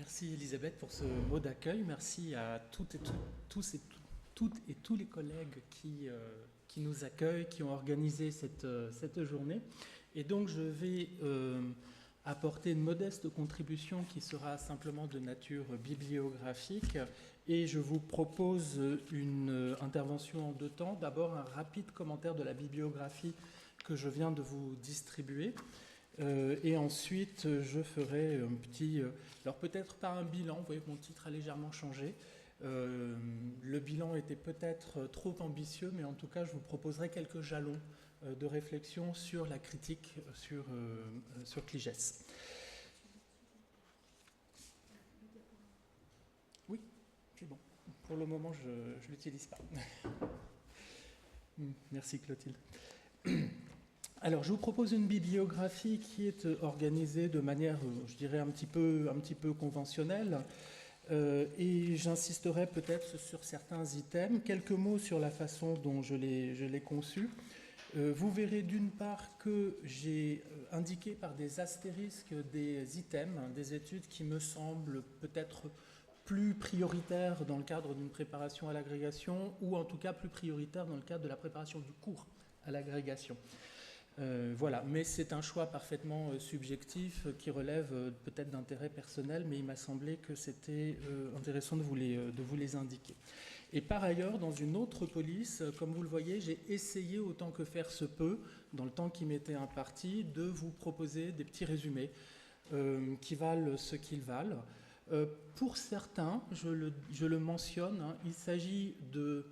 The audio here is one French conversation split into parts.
Merci Elisabeth pour ce mot d'accueil. Merci à toutes et tous les collègues qui nous accueillent, qui ont organisé cette journée. Et donc je vais apporter une modeste contribution qui sera simplement de nature bibliographique. Et je vous propose une intervention en deux temps. D'abord un rapide commentaire de la bibliographie que je viens de vous distribuer. Et ensuite, je ferai un petit... alors peut-être pas un bilan, vous voyez que mon titre a légèrement changé. Le bilan était peut-être trop ambitieux, mais en tout cas, je vous proposerai quelques jalons de réflexion sur la critique sur Cligès. Oui, c'est bon. Pour le moment, je ne l'utilise pas. Merci Clotilde. Alors, je vous propose une bibliographie qui est organisée de manière, je dirais, un petit peu conventionnelle. Et j'insisterai peut-être sur certains items. Quelques mots sur la façon dont je l'ai conçu. Vous verrez d'une part que j'ai indiqué par des astérisques des items, des études qui me semblent peut-être plus prioritaires dans le cadre d'une préparation à l'agrégation, ou en tout cas plus prioritaires dans le cadre de la préparation du cours à l'agrégation. Voilà, mais c'est un choix parfaitement subjectif qui relève peut-être d'intérêt personnel, mais il m'a semblé que c'était intéressant de vous les indiquer. Et par ailleurs, dans une autre police, comme vous le voyez, j'ai essayé autant que faire se peut, dans le temps qui m'était imparti, de vous proposer des petits résumés qui valent ce qu'ils valent. Pour certains, je le mentionne, hein, il s'agit de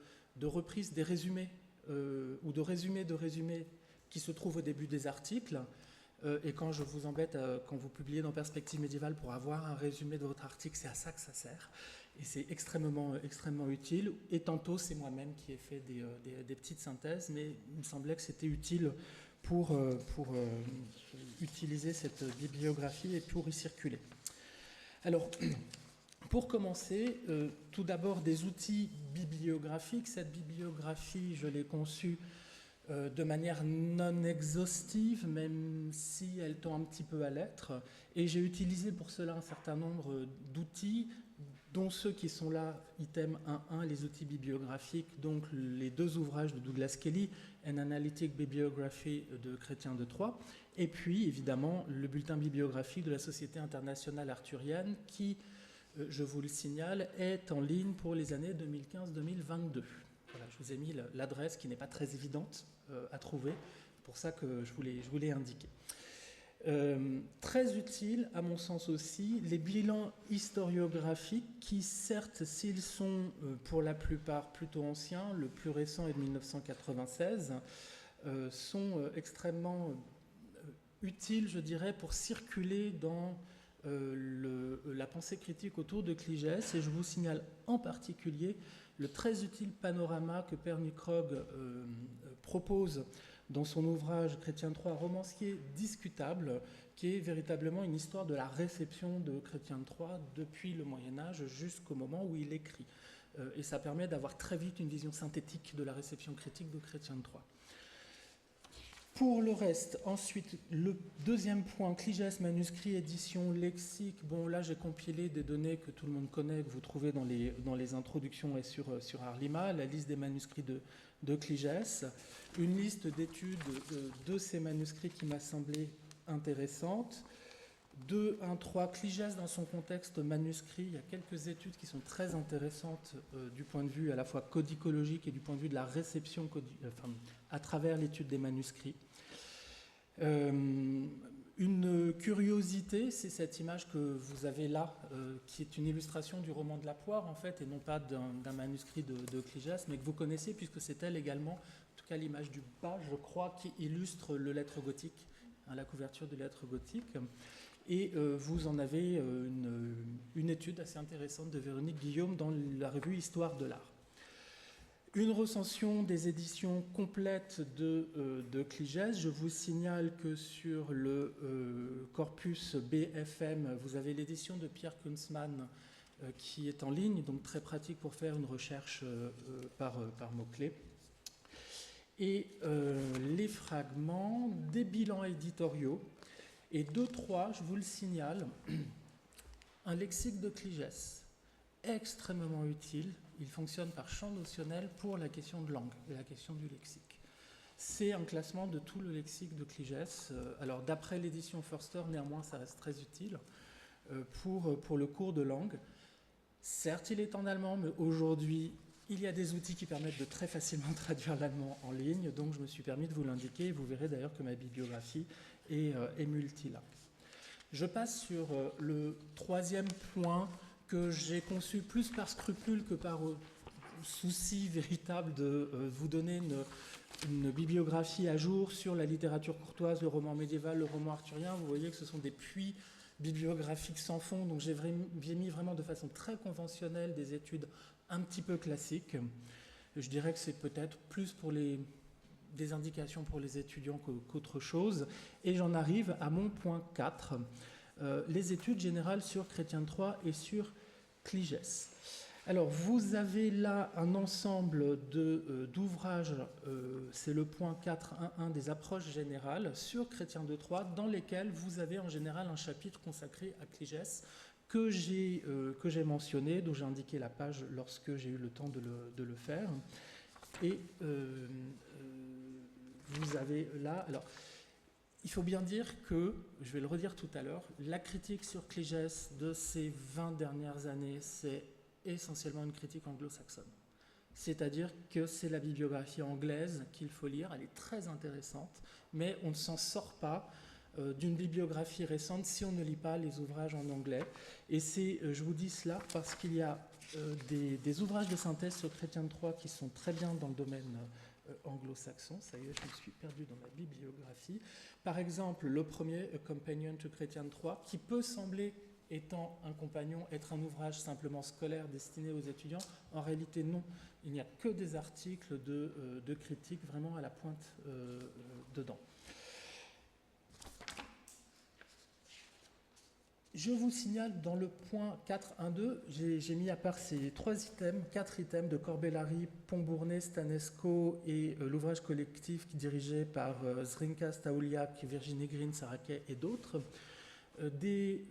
reprise des résumés ou de résumés qui se trouvent au début des articles. Et quand je vous embête, quand vous publiez dans Perspective médiévale pour avoir un résumé de votre article, c'est à ça que ça sert. Et c'est extrêmement utile. Et tantôt, c'est moi-même qui ai fait des petites synthèses, mais il me semblait que c'était utile pour utiliser cette bibliographie et pour y circuler. Alors, pour commencer, tout d'abord des outils bibliographiques. Cette bibliographie, je l'ai conçue de manière non exhaustive, même si elle tend un petit peu à l'être. Et j'ai utilisé pour cela un certain nombre d'outils, dont ceux qui sont là, item 1.1, les outils bibliographiques, donc les deux ouvrages de Douglas Kelly, An Analytic Bibliography de Chrétien de Troyes, et puis évidemment le bulletin bibliographique de la Société internationale arthurienne qui, je vous le signale, est en ligne pour les années 2015-2022. Voilà, je vous ai mis l'adresse qui n'est pas très évidente à trouver, c'est pour ça que je vous l'ai indiqué. Très utile, à mon sens aussi, les bilans historiographiques qui, certes, s'ils sont pour la plupart plutôt anciens, le plus récent est de 1996, sont extrêmement utiles, je dirais, pour circuler dans la pensée critique autour de Cligès, et je vous signale en particulier le très utile panorama que Perny Krogh propose dans son ouvrage Chrétien de Troyes, romancier discutable, qui est véritablement une histoire de la réception de Chrétien de Troyes depuis le Moyen-Âge jusqu'au moment où il écrit. Et ça permet d'avoir très vite une vision synthétique de la réception critique de Chrétien de Troyes. Pour le reste, ensuite, le deuxième point, Cligès, manuscrit, édition, lexique. Bon, là, j'ai compilé des données que tout le monde connaît, que vous trouvez dans les introductions et sur Arlima, la liste des manuscrits de Cligès, une liste d'études de ces manuscrits qui m'a semblé intéressante. 2, 1, 3, Cligès dans son contexte manuscrit. Il y a quelques études qui sont très intéressantes du point de vue à la fois codicologique et du point de vue de la réception à travers l'étude des manuscrits. Une curiosité, c'est cette image que vous avez là, qui est une illustration du roman de la Poire, en fait, et non pas d'un manuscrit de Cligès, mais que vous connaissez, puisque c'est elle également, en tout cas l'image du bas, je crois, qui illustre le lettre gothique, hein, la couverture de lettres gothiques. Et vous en avez une étude assez intéressante de Véronique Guillaume dans la revue Histoire de l'Art. Une recension des éditions complètes de Cligès. Je vous signale que sur le corpus BFM, vous avez l'édition de Pierre Kunzmann qui est en ligne, donc très pratique pour faire une recherche par mots-clés. Et les fragments des bilans éditoriaux. Et 2, 3, je vous le signale, un lexique de Cligès, extrêmement utile. Il fonctionne par champ notionnel pour la question de langue et la question du lexique. C'est un classement de tout le lexique de Cligès. Alors, d'après l'édition Forster, néanmoins, ça reste très utile pour le cours de langue. Certes, il est en allemand, mais aujourd'hui, il y a des outils qui permettent de très facilement traduire l'allemand en ligne, donc je me suis permis de vous l'indiquer, et vous verrez d'ailleurs que ma bibliographie est multilingue. Je passe sur le troisième point que j'ai conçu plus par scrupule que par souci véritable de vous donner une bibliographie à jour sur la littérature courtoise, le roman médiéval, le roman arthurien. Vous voyez que ce sont des puits bibliographiques sans fond, donc j'ai mis vraiment de façon très conventionnelle des études un petit peu classiques. Je dirais que c'est peut-être plus pour des indications pour les étudiants qu'autre chose. Et j'en arrive à mon point 4, les études générales sur Chrétien de Troyes et sur Cligès. Alors, vous avez là un ensemble d'ouvrages, c'est le point 4.1.1 des approches générales sur Chrétien de Troyes, dans lesquels vous avez en général un chapitre consacré à Cligès que j'ai mentionné, dont j'ai indiqué la page lorsque j'ai eu le temps de le faire. Et vous avez là... Alors, il faut bien dire que, je vais le redire tout à l'heure, la critique sur Cligès de ces 20 dernières années, c'est essentiellement une critique anglo-saxonne. C'est-à-dire que c'est la bibliographie anglaise qu'il faut lire, elle est très intéressante, mais on ne s'en sort pas d'une bibliographie récente si on ne lit pas les ouvrages en anglais. Et je vous dis cela parce qu'il y a des ouvrages de synthèse sur Chrétien de Troyes qui sont très bien dans le domaine anglo-saxon. Ça y est, je me suis perdu dans ma bibliographie. Par exemple, le premier, A Companion to Chrétien de Troyes, qui peut sembler, étant un compagnon, être un ouvrage simplement scolaire destiné aux étudiants. En réalité, non. Il n'y a que des articles de critique vraiment à la pointe dedans. Je vous signale dans le point 4.1.2, j'ai mis à part ces 4 items de Corbellari, Pont-Bournet, Stanesco et l'ouvrage collectif dirigé par Zrinka, Stauliak, Virginie Green, Saraquet et d'autres, des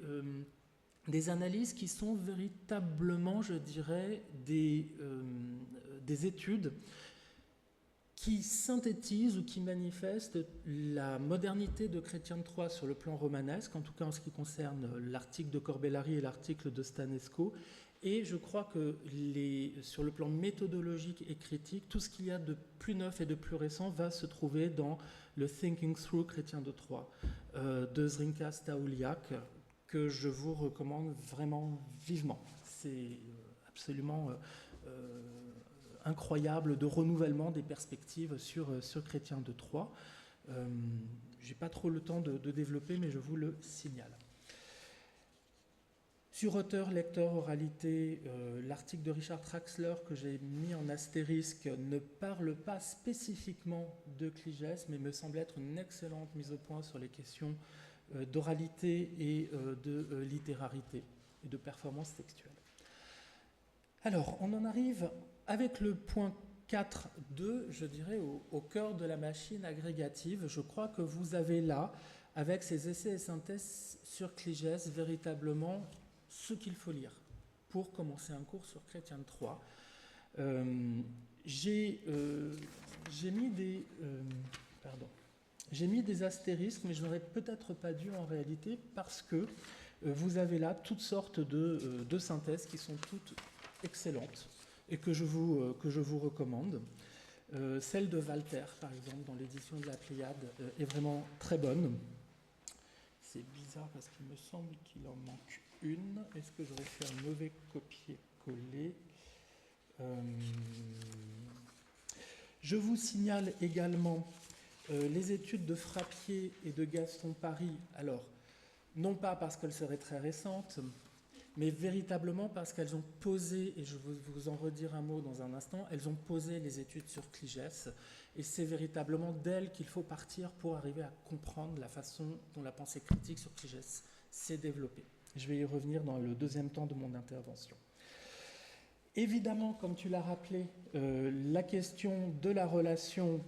analyses qui sont véritablement, je dirais, des études qui synthétisent ou qui manifestent la modernité de Chrétien de Troyes sur le plan romanesque, en tout cas en ce qui concerne l'article de Corbellari et l'article de Stanesco. Et je crois que sur le plan méthodologique et critique, tout ce qu'il y a de plus neuf et de plus récent va se trouver dans le Thinking Through Chrétien de Troyes de Zrinka Stauliak, que je vous recommande vraiment vivement. C'est absolument incroyable de renouvellement des perspectives sur Chrétien de Troyes. Je n'ai pas trop le temps de développer, mais je vous le signale. Sur auteur, lecteur, oralité, l'article de Richard Traxler que j'ai mis en astérisque ne parle pas spécifiquement de Cligès, mais me semble être une excellente mise au point sur les questions d'oralité et de littérarité et de performance textuelle. Alors, on en arrive avec le point 4.2, je dirais, au cœur de la machine agrégative. Je crois que vous avez là, avec ces essais et synthèses sur Cligès, véritablement ce qu'il faut lire pour commencer un cours sur Chrétien de Troyes. J'ai mis des astérisques, mais je n'aurais peut-être pas dû en réalité, parce que vous avez là toutes sortes de synthèses qui sont toutes excellentes et que je vous recommande. Celle de Walter, par exemple, dans l'édition de la Pléiade, est vraiment très bonne. C'est bizarre parce qu'il me semble qu'il en manque une. Est-ce que j'aurais fait un mauvais copier-coller ? Je vous signale également les études de Frappier et de Gaston Paris. Alors, non pas parce qu'elles seraient très récentes, mais véritablement parce qu'elles ont posé, et je vais vous en redire un mot dans un instant, elles ont posé les études sur Cligès, et c'est véritablement d'elles qu'il faut partir pour arriver à comprendre la façon dont la pensée critique sur Cligès s'est développée. Je vais y revenir dans le deuxième temps de mon intervention. Évidemment, comme tu l'as rappelé, la question de la relation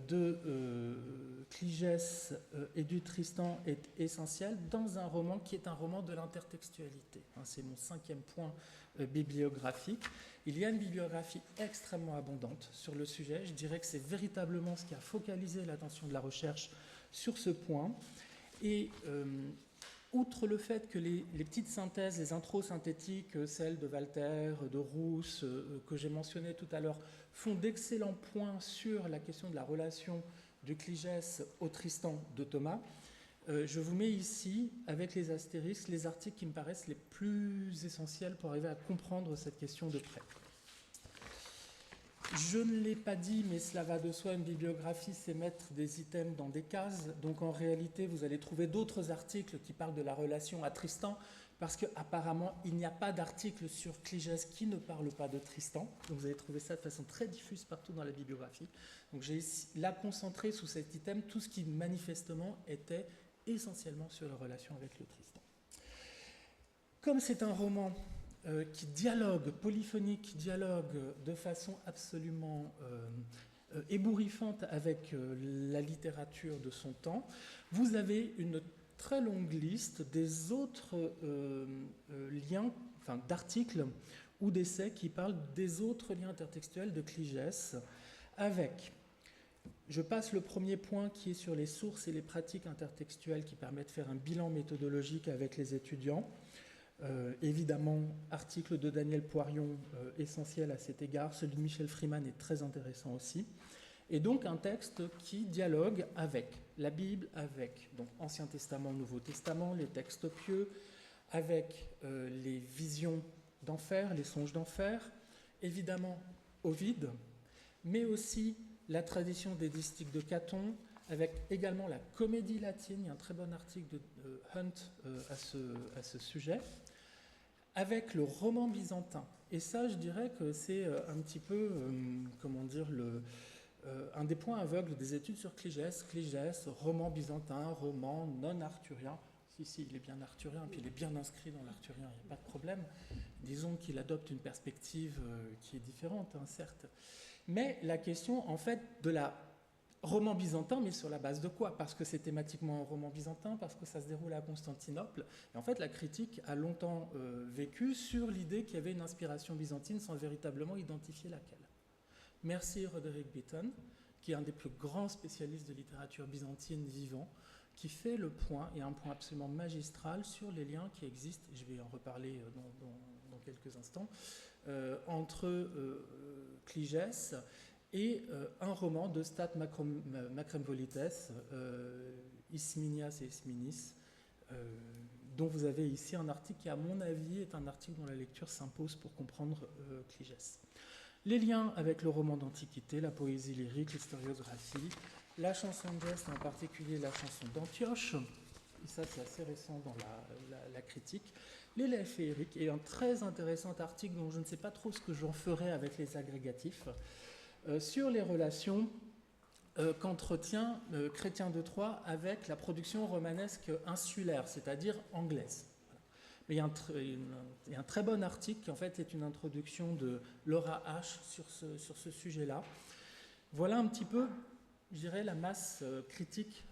de Cligès et du Tristan est essentielle dans un roman qui est un roman de l'intertextualité. C'est mon 5e point bibliographique. Il y a une bibliographie extrêmement abondante sur le sujet. Je dirais que c'est véritablement ce qui a focalisé l'attention de la recherche sur ce point. Et outre le fait que les petites synthèses, les intros synthétiques, celles de Walter, de Rousse, que j'ai mentionnées tout à l'heure, font d'excellents points sur la question de la relation de Cligès au Tristan de Thomas, je vous mets ici, avec les astérisques, les articles qui me paraissent les plus essentiels pour arriver à comprendre cette question de près. Je ne l'ai pas dit, mais cela va de soi, une bibliographie, c'est mettre des items dans des cases. Donc en réalité, vous allez trouver d'autres articles qui parlent de la relation à Tristan, parce qu'apparemment, il n'y a pas d'article sur Cligès qui ne parle pas de Tristan. Donc vous allez trouver ça de façon très diffuse partout dans la bibliographie. Donc j'ai là concentré sous cet item tout ce qui manifestement était essentiellement sur la relation avec le Tristan. Comme c'est un roman qui dialogue, polyphonique, qui dialogue de façon absolument ébouriffante avec la littérature de son temps, vous avez une très longue liste des autres liens, enfin d'articles ou d'essais qui parlent des autres liens intertextuels de Cligès avec, je passe le premier point qui est sur les sources et les pratiques intertextuelles qui permettent de faire un bilan méthodologique avec les étudiants. Évidemment, article de Daniel Poirion essentiel à cet égard, celui de Michel Freeman est très intéressant aussi. Et donc un texte qui dialogue avec la Bible, avec donc Ancien Testament, Nouveau Testament, les textes pieux, avec les visions d'enfer, les songes d'enfer, évidemment Ovide, mais aussi la tradition des distiques de Caton, avec également la comédie latine. Il y a un très bon article de Hunt à ce sujet, avec le roman byzantin. Et ça, je dirais que c'est un petit peu, comment dire, un des points aveugles des études sur Cligès. Cligès, roman byzantin, roman non arthurien. Si, il est bien arthurien, puis il est bien inscrit dans l'arthurien, il n'y a pas de problème. Disons qu'il adopte une perspective qui est différente, hein, certes. Mais la question, en fait, de la roman byzantin, mais sur la base de quoi? Parce que c'est thématiquement un roman byzantin, parce que ça se déroule à Constantinople. Et en fait, la critique a longtemps vécu sur l'idée qu'il y avait une inspiration byzantine sans véritablement identifier laquelle. Merci Roderick Beaton, qui est un des plus grands spécialistes de littérature byzantine vivant, qui fait le point, et un point absolument magistral, sur les liens qui existent, et je vais en reparler dans quelques instants, entre Cligès et un roman de Stat Macremvolites, Isminias et Isminis, dont vous avez ici un article qui, à mon avis, est un article dont la lecture s'impose pour comprendre Cligès. Les liens avec le roman d'Antiquité, la poésie lyrique, l'historiographie, la chanson de geste, en particulier la chanson d'Antioche, et ça c'est assez récent dans la critique, l'élève féerique, et un très intéressant article dont je ne sais pas trop ce que j'en ferai avec les agrégatifs, sur les relations qu'entretient Chrétien de Troyes avec la production romanesque insulaire, c'est-à-dire anglaise. Mais il y a un très bon article qui en fait est une introduction de Laura H. sur ce sujet-là. Voilà un petit peu, je dirais, la masse critique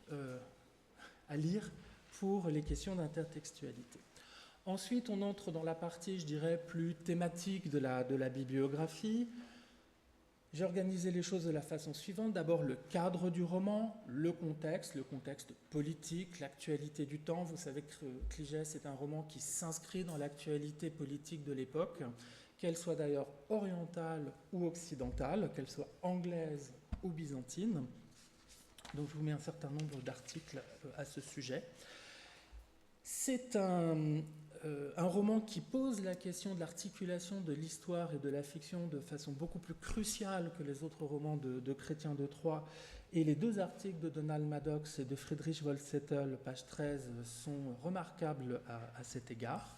à lire pour les questions d'intertextualité. Ensuite, on entre dans la partie, je dirais, plus thématique de la bibliographie. J'ai organisé les choses de la façon suivante. D'abord, le cadre du roman, le contexte politique, l'actualité du temps. Vous savez que Cligès est un roman qui s'inscrit dans l'actualité politique de l'époque, qu'elle soit d'ailleurs orientale ou occidentale, qu'elle soit anglaise ou byzantine. Donc je vous mets un certain nombre d'articles à ce sujet. C'est un roman qui pose la question de l'articulation de l'histoire et de la fiction de façon beaucoup plus cruciale que les autres romans de Chrétien de Troyes. Et les deux articles de Donald Maddox et de Friedrich Wolfzettel, page 13, sont remarquables à cet égard.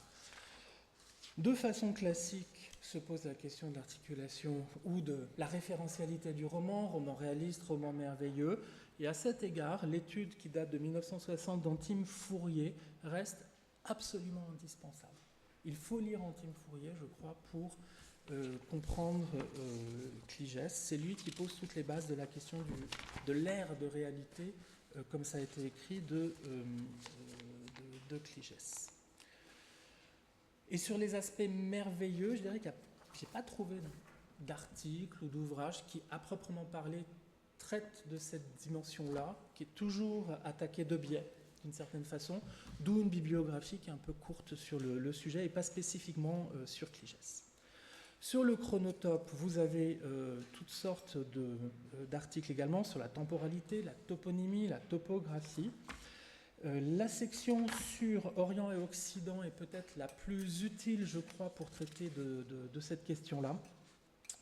De façon classique, se pose la question de l'articulation ou de la référentialité du roman réaliste, roman merveilleux. Et à cet égard, l'étude qui date de 1960 d'Antime Fourier reste absolument indispensable. Il faut lire Antime Fourier, je crois, pour comprendre Cligès. C'est lui qui pose toutes les bases de la question de l'ère de réalité comme ça a été écrit, de Cligès. Et sur les aspects merveilleux, je dirais que je n'ai pas trouvé d'article ou d'ouvrage qui, à proprement parler, traite de cette dimension-là, qui est toujours attaquée de biais, d'une certaine façon, d'où une bibliographie qui est un peu courte sur le sujet et pas spécifiquement sur Cligès. Sur le chronotope, vous avez toutes sortes d'articles également sur la temporalité, la toponymie, la topographie. La section sur Orient et Occident est peut-être la plus utile, je crois, pour traiter de cette question-là.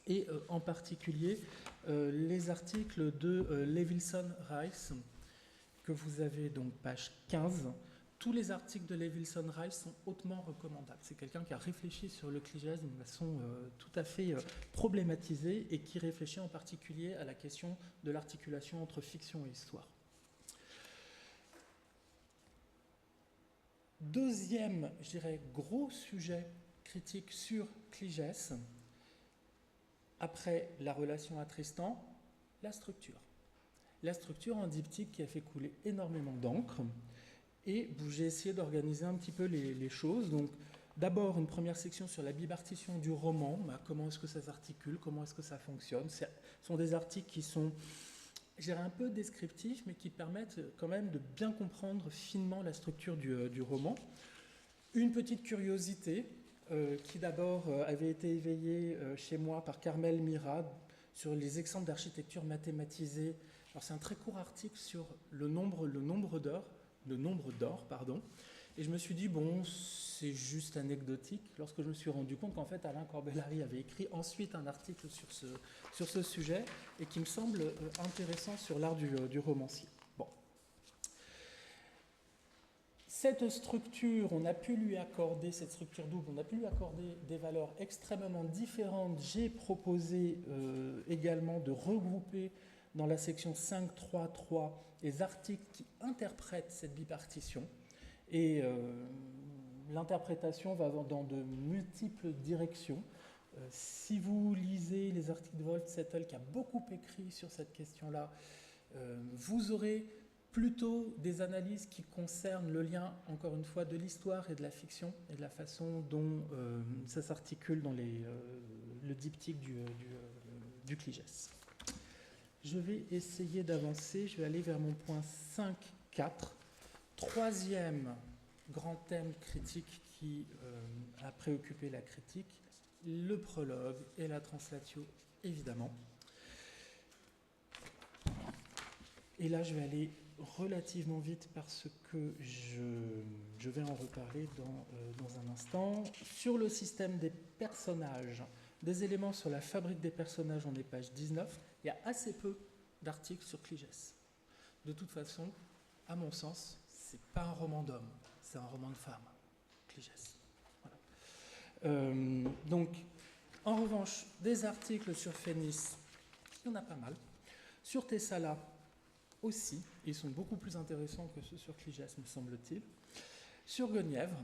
Et en particulier, les articles de Levinson-Rice, que vous avez donc page 15. Tous les articles de Levinson-Rice sont hautement recommandables. C'est quelqu'un qui a réfléchi sur le Cligès d'une façon tout à fait problématisée et qui réfléchit en particulier à la question de l'articulation entre fiction et histoire. Deuxième, je dirais, gros sujet critique sur Cligès, après la relation à Tristan, la structure. La structure en diptyque qui a fait couler énormément d'encre. Et j'ai essayé d'organiser un petit peu les choses. Donc, d'abord, une première section sur la bipartition du roman. Comment est-ce que ça s'articule? Comment est-ce que ça fonctionne? Ce sont des articles qui sont, je dirais, un peu descriptifs, mais qui permettent quand même de bien comprendre finement la structure du roman. Une petite curiosité qui d'abord avait été éveillée chez moi par Carmel Mira sur les exemples d'architecture mathématisée. Alors, c'est un très court article sur le nombre d'or, et je me suis dit, bon, c'est juste anecdotique, lorsque je me suis rendu compte qu'en fait Alain Corbellari avait écrit ensuite un article sur ce sujet, et qui me semble intéressant sur l'art du romancier. Bon. Cette structure, on a pu lui accorder, cette structure double, on a pu lui accorder des valeurs extrêmement différentes. J'ai proposé également de regrouper dans la section 5.3.3 les articles qui interprètent cette bipartition. Et l'interprétation va dans de multiples directions. Si vous lisez les articles de Volt Settle, qui a beaucoup écrit sur cette question-là, vous aurez plutôt des analyses qui concernent le lien, encore une fois, de l'histoire et de la fiction, et de la façon dont ça s'articule dans le diptyque du Cligès. Je vais essayer d'avancer, je vais aller vers mon point 5.4. Troisième grand thème critique qui a préoccupé la critique, le prologue et la translatio, évidemment. Et là, je vais aller relativement vite parce que je vais en reparler dans un instant. Sur le système des personnages, des éléments sur la fabrique des personnages, on est page 19. Il y a assez peu d'articles sur Cligès. De toute façon, à mon sens, c'est pas un roman d'homme, c'est un roman de femme, Cligès. Voilà. Donc, en revanche, des articles sur Phénice, il y en a pas mal. Sur Thessala aussi, ils sont beaucoup plus intéressants que ceux sur Cligès, me semble-t-il. Sur Guenièvre,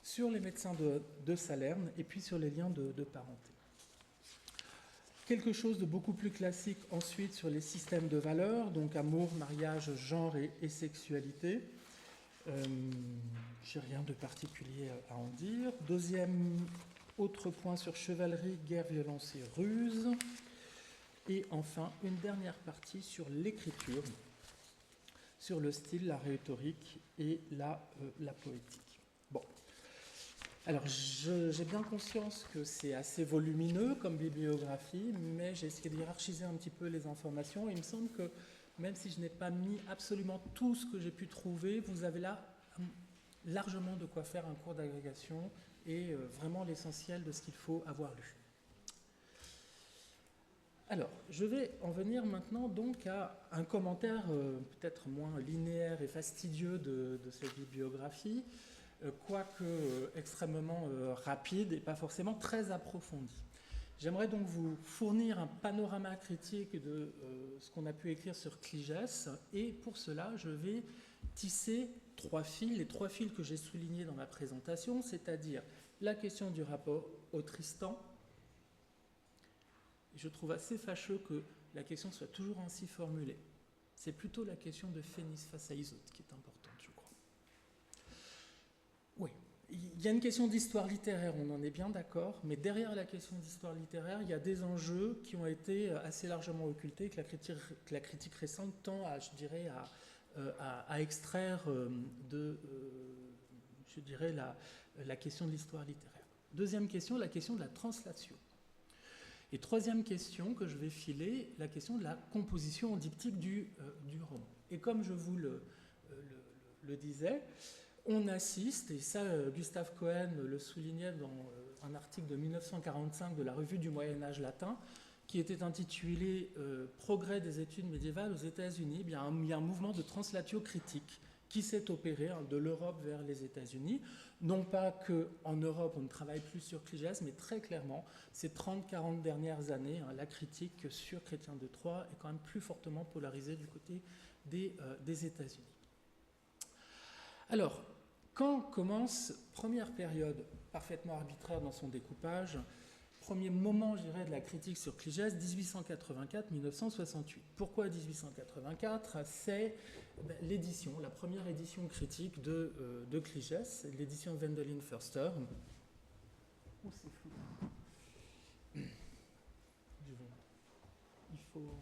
sur les médecins de Salerne, et puis sur les liens de parenté. Quelque chose de beaucoup plus classique ensuite sur les systèmes de valeurs, donc amour, mariage, genre et sexualité. J'ai rien de particulier à en dire. Deuxième autre point sur chevalerie, guerre, violence et ruse. Et enfin, une dernière partie sur l'écriture, sur le style, la rhétorique et la poétique. Bon. Alors, j'ai bien conscience que c'est assez volumineux comme bibliographie, mais j'ai essayé de hiérarchiser un petit peu les informations. Il me semble que, même si je n'ai pas mis absolument tout ce que j'ai pu trouver, vous avez là largement de quoi faire un cours d'agrégation et vraiment l'essentiel de ce qu'il faut avoir lu. Alors, je vais en venir maintenant donc à un commentaire peut-être moins linéaire et fastidieux de cette bibliographie, quoique extrêmement rapide et pas forcément très approfondi. J'aimerais donc vous fournir un panorama critique de ce qu'on a pu écrire sur Cligès, et pour cela, je vais tisser trois fils, les trois fils que j'ai soulignés dans ma présentation, c'est-à-dire la question du rapport au Tristan. Je trouve assez fâcheux que la question soit toujours ainsi formulée. C'est plutôt la question de Phénice face à Isote qui est importante, je crois. Oui, il y a une question d'histoire littéraire, on en est bien d'accord, mais derrière la question d'histoire littéraire, il y a des enjeux qui ont été assez largement occultés, que la critique récente tend à, je dirais, à extraire je dirais, la question de l'histoire littéraire. Deuxième question, la question de la translation. Et troisième question que je vais filer, la question de la composition en diptyque du roman. Et comme je vous le disais, on assiste, et ça Gustave Cohen le soulignait dans un article de 1945 de la Revue du Moyen-Âge latin, qui était intitulé Progrès des études médiévales aux États-Unis. Il y a un mouvement de translatio critique qui s'est opéré de l'Europe vers les États-Unis. Non pas qu'en Europe on ne travaille plus sur Cligès, mais très clairement, ces 30-40 dernières années, la critique sur Chrétien de Troyes est quand même plus fortement polarisée du côté des États-Unis. Alors, quand commence, première période parfaitement arbitraire dans son découpage, premier moment, je dirais, de la critique sur Cligès, 1884-1968. Pourquoi 1884 ? C'est l'édition, la première édition critique de Cligès, l'édition de Wendelin Förster. Oh, c'est flou. Il faut...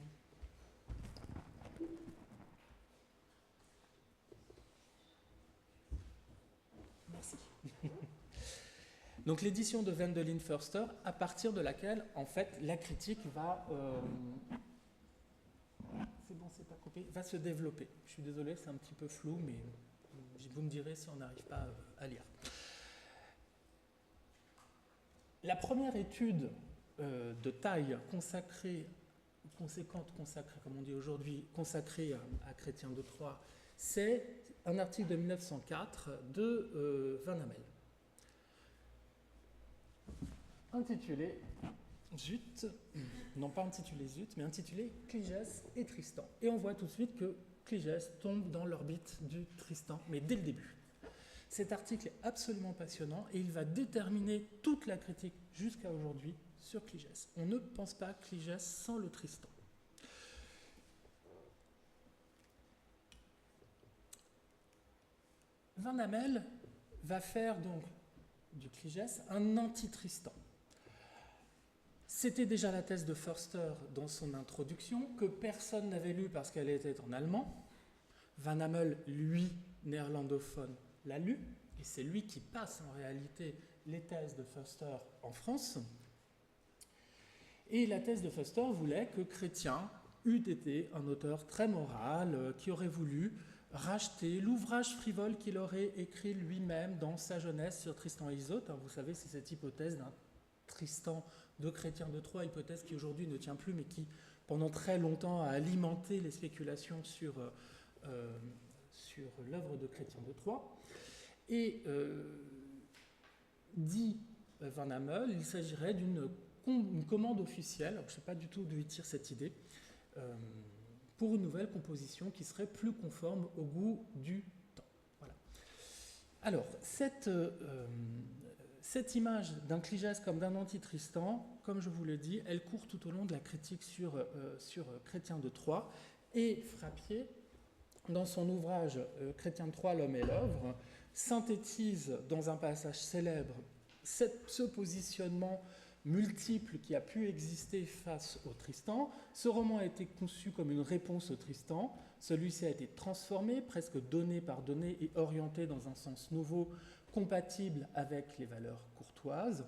Merci. Donc l'édition de Wendelin Förster, à partir de laquelle, en fait, la critique va... c'est bon, c'est pas coupé. Va se développer. Je suis désolé, c'est un petit peu flou, mais vous me direz si on n'arrive pas à lire. La première étude de taille conséquente, comme on dit aujourd'hui, consacrée à Chrétien de Troyes, c'est un article de 1904 de Van Hamel, intitulé Zut, non pas intitulé Zut, mais intitulé Cligès et Tristan. Et on voit tout de suite que Cligès tombe dans l'orbite du Tristan, mais dès le début. Cet article est absolument passionnant et il va déterminer toute la critique jusqu'à aujourd'hui sur Cligès. On ne pense pas Cligès sans le Tristan. Van Hamel va faire donc du Cligès un anti-Tristan. C'était déjà la thèse de Förster dans son introduction, que personne n'avait lue parce qu'elle était en allemand. Van Hamel, lui, néerlandophone, l'a lu, et c'est lui qui passe en réalité les thèses de Förster en France. Et la thèse de Förster voulait que Chrétien eût été un auteur très moral, qui aurait voulu racheter l'ouvrage frivole qu'il aurait écrit lui-même dans sa jeunesse sur Tristan et Isote. Vous savez, c'est cette hypothèse d'un Tristan de Chrétien de Troyes, hypothèse qui aujourd'hui ne tient plus, mais qui pendant très longtemps a alimenté les spéculations sur l'œuvre de Chrétien de Troyes. Et dit Van Hamel, il s'agirait d'une commande officielle, je ne sais pas du tout d'où il tire cette idée, pour une nouvelle composition qui serait plus conforme au goût du temps. Voilà. Alors, cette image d'un Cligès comme d'un anti-Tristan, comme je vous l'ai dit, elle court tout au long de la critique sur Chrétien de Troyes, et Frappier, dans son ouvrage Chrétien de Troyes, l'homme et l'œuvre, synthétise dans un passage célèbre ce positionnement multiple qui a pu exister face au Tristan. Ce roman a été conçu comme une réponse au Tristan. Celui-ci a été transformé, presque donnée par donnée, et orienté dans un sens nouveau, compatible avec les valeurs courtoises.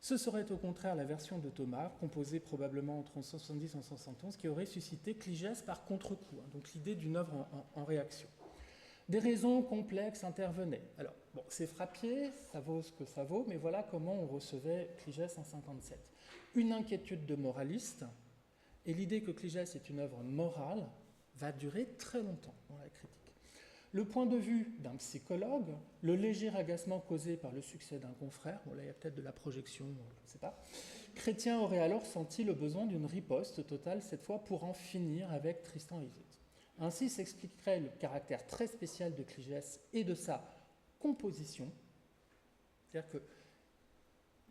Ce serait au contraire la version de Thomas, composée probablement entre 1170 et 1171, qui aurait suscité Cligès par contre-coup, donc l'idée d'une œuvre en réaction. Des raisons complexes intervenaient. Alors, bon, c'est Frappier, ça vaut ce que ça vaut, mais voilà comment on recevait Cligès en 57. Une inquiétude de moraliste, et l'idée que Cligès est une œuvre morale va durer très longtemps dans la critique. Le point de vue d'un psychologue, le léger agacement causé par le succès d'un confrère, bon là il y a peut-être de la projection, je ne sais pas, Chrétien aurait alors senti le besoin d'une riposte totale, cette fois pour en finir avec Tristan et Isote. Ainsi s'expliquerait le caractère très spécial de Cligès et de sa composition, c'est-à-dire que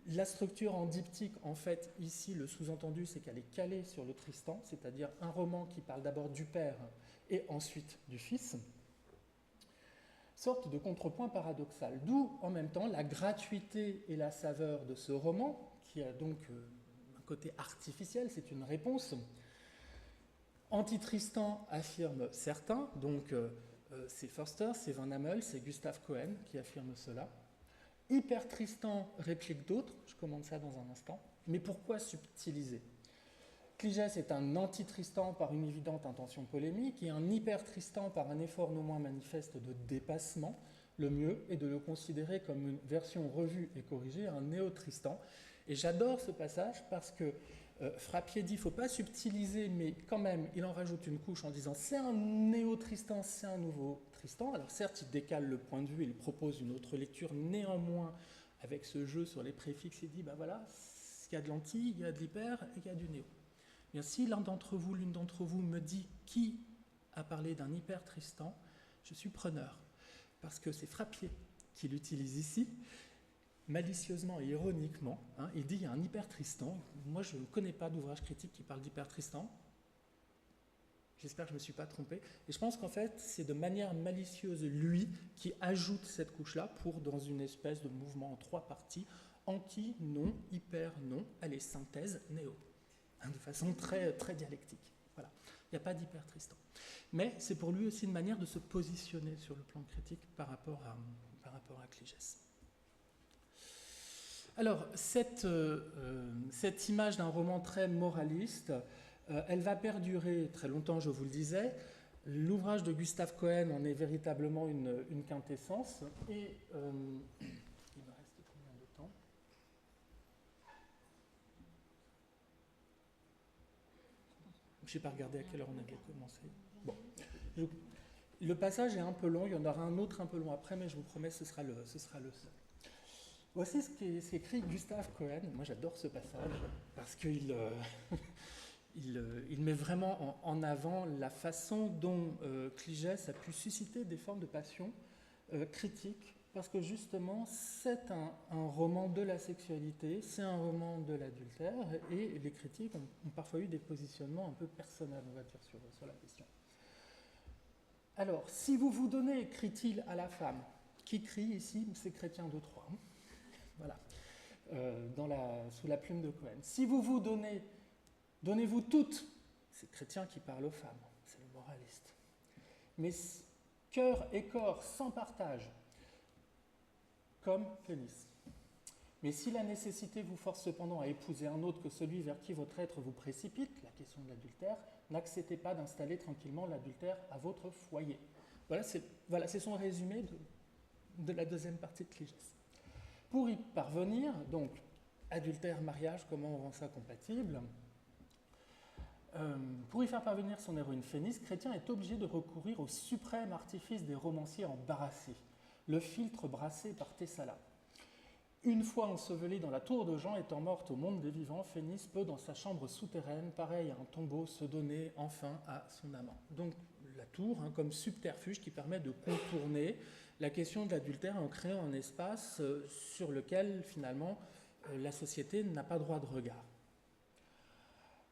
la structure en diptyque, en fait, ici, le sous-entendu, c'est qu'elle est calée sur le Tristan, c'est-à-dire un roman qui parle d'abord du père et ensuite du fils, sorte de contrepoint paradoxal, d'où en même temps la gratuité et la saveur de ce roman, qui a donc un côté artificiel, c'est une réponse. Anti-Tristan affirme certains, donc c'est Forster, c'est Van Hammel, c'est Gustave Cohen qui affirment cela. Hyper Tristan réplique d'autres, je commente ça dans un instant, mais pourquoi subtiliser? Cligès est un anti-Tristan par une évidente intention polémique et un hyper-Tristan par un effort non moins manifeste de dépassement. Le mieux est de le considérer comme une version revue et corrigée, un néo-Tristan. Et j'adore ce passage parce que Frappier dit qu'il ne faut pas subtiliser, mais quand même, il en rajoute une couche en disant c'est un néo-Tristan, c'est un nouveau Tristan. Alors certes, il décale le point de vue, il propose une autre lecture, néanmoins, avec ce jeu sur les préfixes, il dit ben voilà, il y a de l'anti, il y a de l'hyper et il y a du néo. Bien, si l'un d'entre vous, l'une d'entre vous me dit qui a parlé d'un hyper Tristan, je suis preneur. Parce que c'est Frappier qui l'utilise ici, malicieusement et ironiquement. Il dit il y a un hyper Tristan. Moi, je ne connais pas d'ouvrage critique qui parle d'hyper Tristan. J'espère que je ne me suis pas trompé. Et je pense qu'en fait, c'est de manière malicieuse lui qui ajoute cette couche-là pour, dans une espèce de mouvement en 3 parties, anti, non, hyper, non, allez, synthèse, néo. De façon très, très dialectique. Voilà. Il n'y a pas d'hyper Tristan. Mais c'est pour lui aussi une manière de se positionner sur le plan critique par rapport à Cligès. Alors, cette image d'un roman très moraliste, elle va perdurer très longtemps, je vous le disais. L'ouvrage de Gustave Cohen en est véritablement une quintessence. Et il me reste combien de temps ? Je n'ai pas regardé à quelle heure on avait commencé. Bon. Le passage est un peu long, il y en aura un autre un peu long après, mais je vous promets, ce sera le seul. Voici ce qu'écrit Gustave Cohen. Moi, j'adore ce passage parce qu'il il met vraiment en avant la façon dont Cligès a pu susciter des formes de passion critique, parce que justement, c'est un roman de la sexualité, c'est un roman de l'adultère, et les critiques ont parfois eu des positionnements un peu personnels, on va dire, sur la question. Alors, si vous vous donnez, écrit-il à la femme, qui crie ici, c'est Chrétien de Troyes, voilà, sous la plume de Cohen. Si vous vous donnez, donnez-vous toutes, c'est Chrétien qui parle aux femmes, c'est le moraliste. Mais cœur et corps sans partage, comme Phénice. Mais si la nécessité vous force cependant à épouser un autre que celui vers qui votre être vous précipite, la question de l'adultère, n'acceptez pas d'installer tranquillement l'adultère à votre foyer. Voilà, c'est son résumé de la deuxième partie de Cligès. Pour y parvenir, donc, adultère, mariage, comment on rend ça compatible ? Pour y faire parvenir son héroïne Phénice, Chrétien est obligé de recourir au suprême artifice des romanciers embarrassés, le philtre brassé par Thessala. Une fois ensevelie dans la tour de Jean, étant morte au monde des vivants, Phénice peut, dans sa chambre souterraine, pareil à un tombeau, se donner enfin à son amant. Donc la tour, comme subterfuge qui permet de contourner la question de l'adultère en créant un espace sur lequel, finalement, la société n'a pas droit de regard.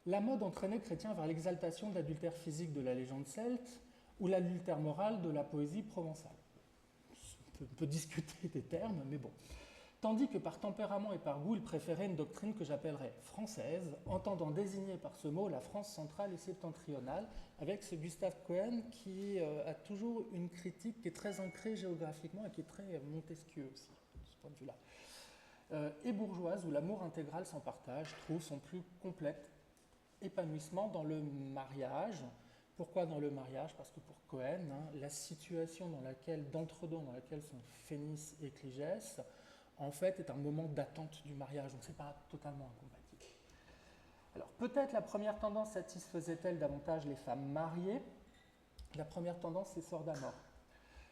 La mode entraînait Chrétien vers l'exaltation de l'adultère physique de la légende celte ou l'adultère moral de la poésie provençale. On peut discuter des termes, mais bon. Tandis que par tempérament et par goût, il préférait une doctrine que j'appellerais française, entendant désigner par ce mot la France centrale et septentrionale, avec ce Gustave Cohen qui a toujours une critique qui est très ancrée géographiquement et qui est très Montesquieu aussi, de ce point de vue-là. Et bourgeoise, où l'amour intégral sans partage trouve son plus complet épanouissement dans le mariage. Pourquoi dans le mariage ? Parce que pour Cohen, la situation d'entre-deux dans laquelle sont Phénice et Cligès, en fait, est un moment d'attente du mariage, donc ce n'est pas totalement incompatible. Alors, peut-être la première tendance satisfaisait-elle davantage les femmes mariées. La première tendance, c'est Sordamore.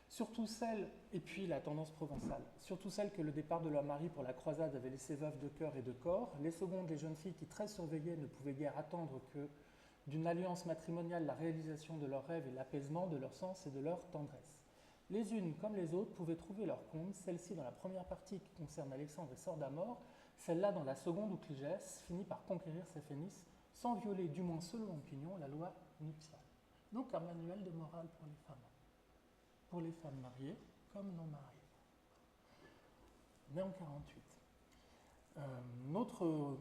Surtout celle, et puis la tendance provençale, surtout celle que le départ de leur mari pour la croisade avait laissé veuves de cœur et de corps. Les secondes, les jeunes filles qui, très surveillées, ne pouvaient guère attendre que d'une alliance matrimoniale la réalisation de leurs rêves et l'apaisement de leur sens et de leur tendresse. Les unes comme les autres pouvaient trouver leur compte, celle-ci dans la première partie qui concerne Alexandre et Sordamore, celle-là dans la seconde où Cligès finit par conquérir sa Phénice sans violer, du moins selon l'opinion, la loi nuptiale. Donc un manuel de morale pour les femmes mariées comme non mariées. Né en 48. Notre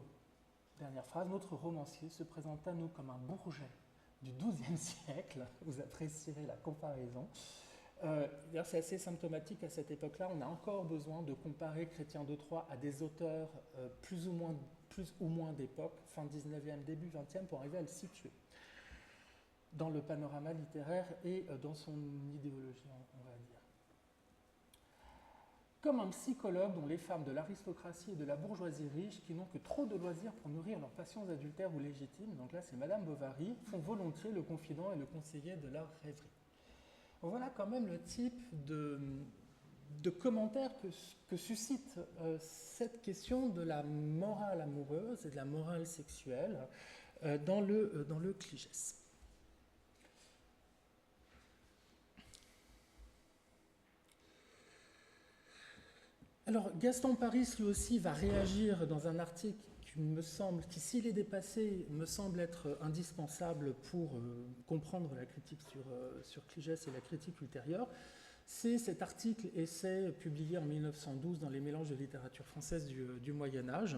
dernière phrase, notre romancier se présente à nous comme un Bourget du XIIe siècle, vous apprécierez la comparaison. D'ailleurs, c'est assez symptomatique à cette époque-là, on a encore besoin de comparer Chrétien de Troyes à des auteurs plus ou moins d'époque, fin 19e, début 20e, pour arriver à le situer dans le panorama littéraire et dans son idéologie, on va dire. Comme un psychologue dont les femmes de l'aristocratie et de la bourgeoisie riche, qui n'ont que trop de loisirs pour nourrir leurs passions adultères ou légitimes, donc là c'est Madame Bovary, font volontiers le confident et le conseiller de leurs rêveries. Voilà quand même le type de commentaires que suscite cette question de la morale amoureuse et de la morale sexuelle dans le Cligès. Alors, Gaston Paris, lui aussi, va réagir dans un article qui, s'il est dépassé, me semble être indispensable pour comprendre la critique sur Cligès et la critique ultérieure. C'est cet article essai publié en 1912 dans les mélanges de littérature française du Moyen-Âge.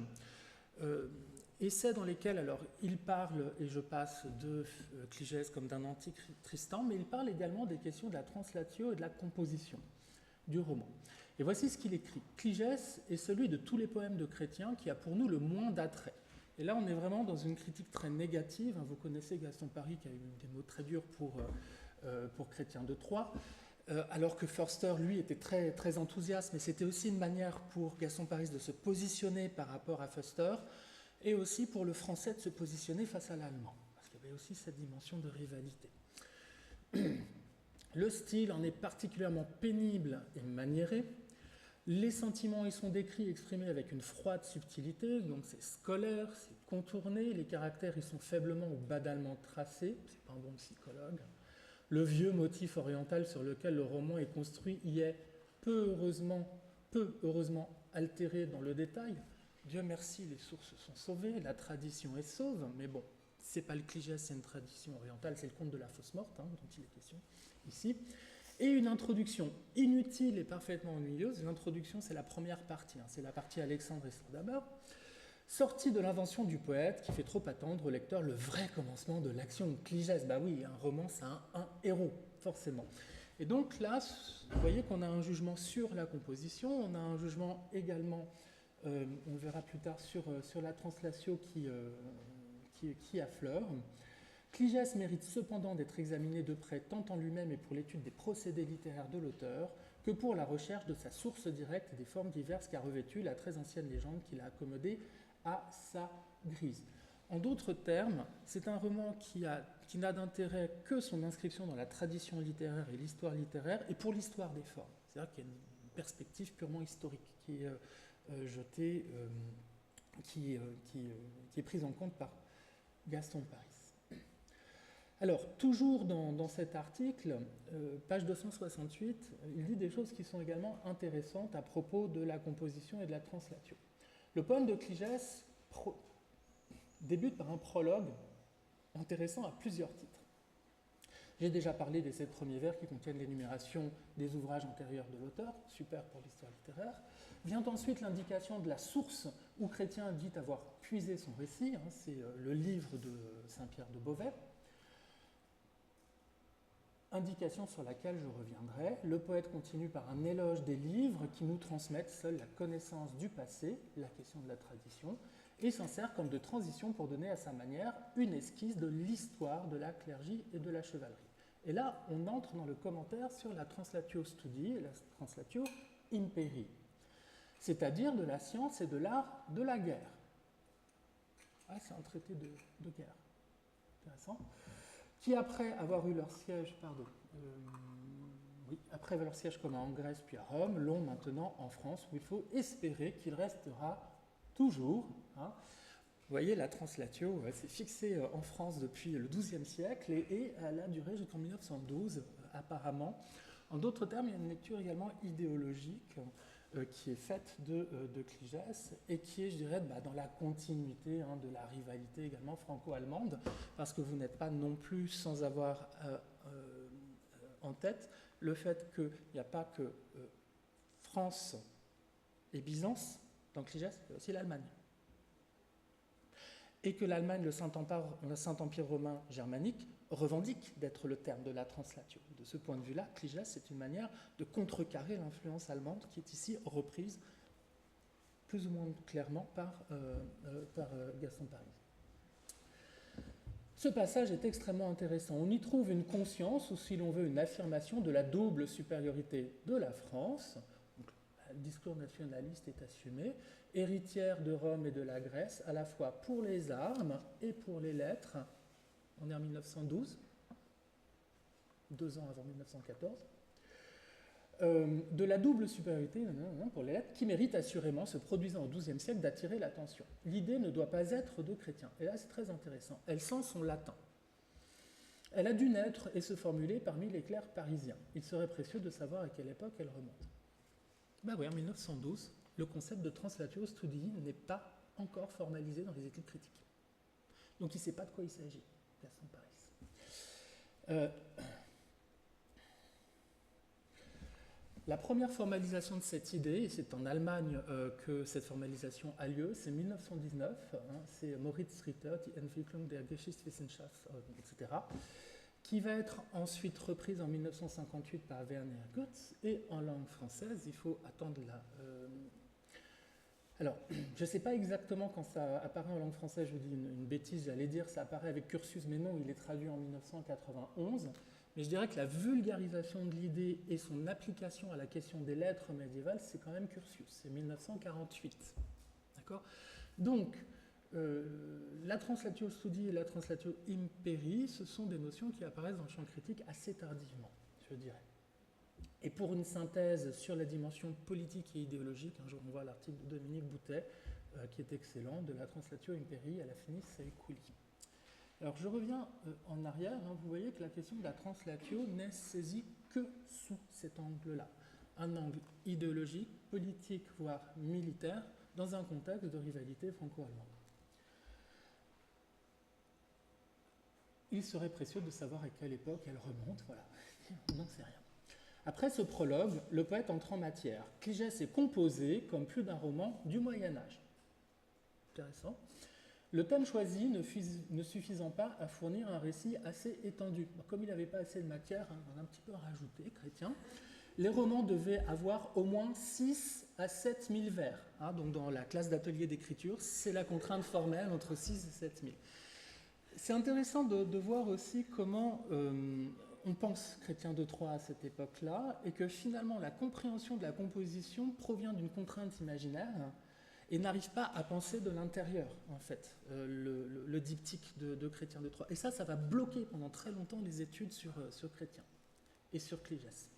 Essais dans lesquels, alors, il parle, et je passe de Cligès comme d'un antique Tristan, mais il parle également des questions de la translatio et de la composition du roman. Et voici ce qu'il écrit. Cligès est celui de tous les poèmes de Chrétien qui a pour nous le moins d'attrait. Et là, on est vraiment dans une critique très négative. Vous connaissez Gaston Paris qui a eu des mots très durs pour Chrétien de Troyes, alors que Förster, lui, était très, très enthousiaste, mais c'était aussi une manière pour Gaston Paris de se positionner par rapport à Förster, et aussi pour le français de se positionner face à l'allemand, parce qu'il y avait aussi cette dimension de rivalité. Le style en est particulièrement pénible et maniéré. Les sentiments y sont décrits et exprimés avec une froide subtilité, donc c'est scolaire, c'est contourné, les caractères y sont faiblement ou badalement tracés, c'est pas un bon psychologue. Le vieux motif oriental sur lequel le roman est construit y est peu heureusement altéré dans le détail. Dieu merci, les sources sont sauvées, la tradition est sauve, mais bon, c'est pas le Cligès, c'est une tradition orientale, c'est le conte de la fausse morte, dont il est question ici. Et une introduction inutile et parfaitement ennuyeuse. L'introduction, c'est la première partie, c'est la partie Alexandre et Stendhal, sortie de l'invention du poète qui fait trop attendre au lecteur le vrai commencement de l'action de Cligès. Bah oui, un roman, c'est un héros, forcément. Et donc là, vous voyez qu'on a un jugement sur la composition, on a un jugement également, on le verra plus tard, sur la translatio qui affleure. Cligès mérite cependant d'être examiné de près tant en lui-même et pour l'étude des procédés littéraires de l'auteur que pour la recherche de sa source directe et des formes diverses qu'a revêtues la très ancienne légende qu'il a accommodée à sa grise. En d'autres termes, c'est un roman qui n'a d'intérêt que son inscription dans la tradition littéraire et l'histoire littéraire et pour l'histoire des formes. C'est-à-dire qu'il y a une perspective purement historique qui est jetée, qui est prise en compte par Gaston Paris. Alors, toujours dans cet article, page 268, il dit des choses qui sont également intéressantes à propos de la composition et de la translatio. Le poème de Cligès débute par un prologue intéressant à plusieurs titres. J'ai déjà parlé des 7 premiers vers qui contiennent l'énumération des ouvrages antérieurs de l'auteur, super pour l'histoire littéraire. Vient ensuite l'indication de la source où Chrétien dit avoir puisé son récit, c'est le livre de Saint-Pierre de Beauvais. Indication sur laquelle je reviendrai. Le poète continue par un éloge des livres qui nous transmettent seuls la connaissance du passé, la question de la tradition, et s'en sert comme de transition pour donner à sa manière une esquisse de l'histoire de la clergie et de la chevalerie. Et là, on entre dans le commentaire sur la translatio studi et la translatio imperii, c'est-à-dire de la science et de l'art de la guerre. Ah, c'est un traité de guerre. Intéressant. Qui après avoir eu leur siège, après leur siège commun en Grèce puis à Rome, l'ont maintenant en France, où il faut espérer qu'il restera toujours. Vous voyez, la translatio s'est fixée en France depuis le XIIe siècle et elle a duré jusqu'en 1912, apparemment. En d'autres termes, il y a une lecture également idéologique qui est faite de Cligès et qui est, je dirais, dans la continuité de la rivalité également franco-allemande, parce que vous n'êtes pas non plus sans avoir en tête le fait qu'il n'y a pas que France et Byzance dans Cligès, il y a aussi l'Allemagne. Et que l'Allemagne, le Saint-Empire romain germanique, revendique d'être le terme de la translatio. De ce point de vue-là, Cligès, c'est une manière de contrecarrer l'influence allemande qui est ici reprise plus ou moins clairement par Gaston Paris. Ce passage est extrêmement intéressant. On y trouve une conscience, ou si l'on veut, une affirmation de la double supériorité de la France. Donc, le discours nationaliste est assumé, héritière de Rome et de la Grèce, à la fois pour les armes et pour les lettres. On est en 1912, 2 ans avant 1914. De la double supériorité pour les lettres qui mérite assurément, se produisant au XIIe siècle, d'attirer l'attention. L'idée ne doit pas être de chrétien. Et là, c'est très intéressant. Elle sent son latin. Elle a dû naître et se formuler parmi les clercs parisiens. Il serait précieux de savoir à quelle époque elle remonte. Ben oui, en 1912, le concept de translatio studii n'est pas encore formalisé dans les études critiques. Donc il ne sait pas de quoi il s'agit, Gaston Paris. La première formalisation de cette idée, et c'est en Allemagne que cette formalisation a lieu, c'est 1919, c'est Moritz Ritter, Die Entwicklung der Geschichtswissenschaft, etc., qui va être ensuite reprise en 1958 par Werner Goetz, et en langue française, il faut attendre la... Alors, je ne sais pas exactement quand ça apparaît en langue française, je vous dis une bêtise, j'allais dire ça apparaît avec Curtius, mais non, il est traduit en 1991. Mais je dirais que la vulgarisation de l'idée et son application à la question des lettres médiévales, c'est quand même Curtius, c'est 1948. D'accord ? Donc, la translatio studi et la translatio imperi, ce sont des notions qui apparaissent dans le champ critique assez tardivement, je dirais. Et pour une synthèse sur la dimension politique et idéologique, un jour on voit l'article de Dominique Boutet, qui est excellent, de la translatio imperi à la finis saeculi. Alors je reviens en arrière, vous voyez que la question de la translatio n'est saisie que sous cet angle-là. Un angle idéologique, politique, voire militaire, dans un contexte de rivalité franco-allemande. Il serait précieux de savoir à quelle époque elle remonte, voilà, on n'en sait rien. Après ce prologue, le poète entre en matière. Cligès est composé comme plus d'un roman du Moyen-Âge. Intéressant. Le thème choisi ne suffisant pas à fournir un récit assez étendu. Comme il n'avait pas assez de matière, on a un petit peu rajouté, Chrétien. Les romans devaient avoir au moins 6 à 7 000 vers. Donc dans la classe d'atelier d'écriture, c'est la contrainte formelle entre 6 et 7 000. C'est intéressant de voir aussi comment on pense Chrétien de Troyes à cette époque-là, et que finalement la compréhension de la composition provient d'une contrainte imaginaire, et n'arrive pas à penser de l'intérieur, en fait, le diptyque de Chrétien de Troyes. Et ça va bloquer pendant très longtemps les études sur Chrétien et sur Cligès.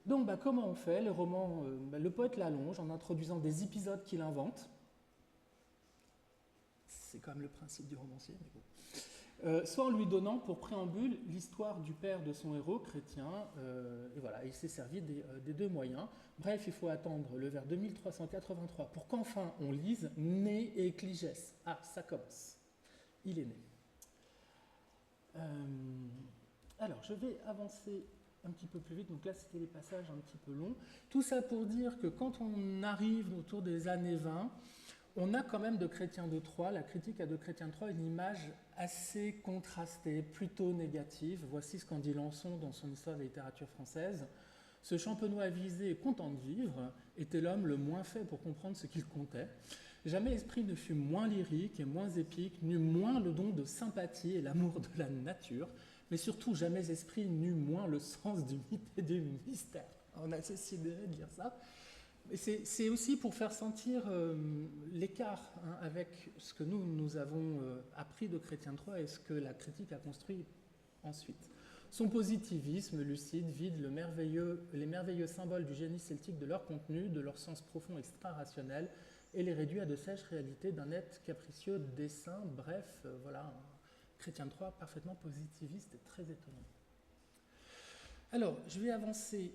Donc, comment on fait? Les romans, le poète l'allonge en introduisant des épisodes qu'il invente. C'est quand même le principe du romancier, mais bon. Soit en lui donnant pour préambule l'histoire du père de son héros, Chrétien, et voilà, il s'est servi des deux moyens. Bref, il faut attendre le vers 2383 pour qu'enfin on lise « Né et Cligès ». Ah, ça commence. Il est né. Alors, je vais avancer un petit peu plus vite. Donc là, c'était les passages un petit peu longs. Tout ça pour dire que quand on arrive autour des années 20, on a quand même de Chrétien de Troyes, la critique a de Chrétien de Troyes une image assez contrastée, plutôt négative. Voici ce qu'en dit Lançon dans son Histoire de la littérature française. Ce champenois avisé et content de vivre était l'homme le moins fait pour comprendre ce qu'il comptait. Jamais esprit ne fut moins lyrique et moins épique, n'eut moins le don de sympathie et l'amour de la nature, mais surtout jamais esprit n'eut moins le sens du mythe et du mystère. On a décidé de dire ça. C'est aussi pour faire sentir l'écart avec ce que nous avons appris de Chrétien de Troyes et ce que la critique a construit ensuite. Son positivisme lucide vide les merveilleux symboles du génie celtique de leur contenu, de leur sens profond extra-rationnel, et les réduit à de sèches réalités d'un être capricieux dessein. Bref, voilà, un Chrétien de Troyes parfaitement positiviste et très étonnant. Alors, je vais avancer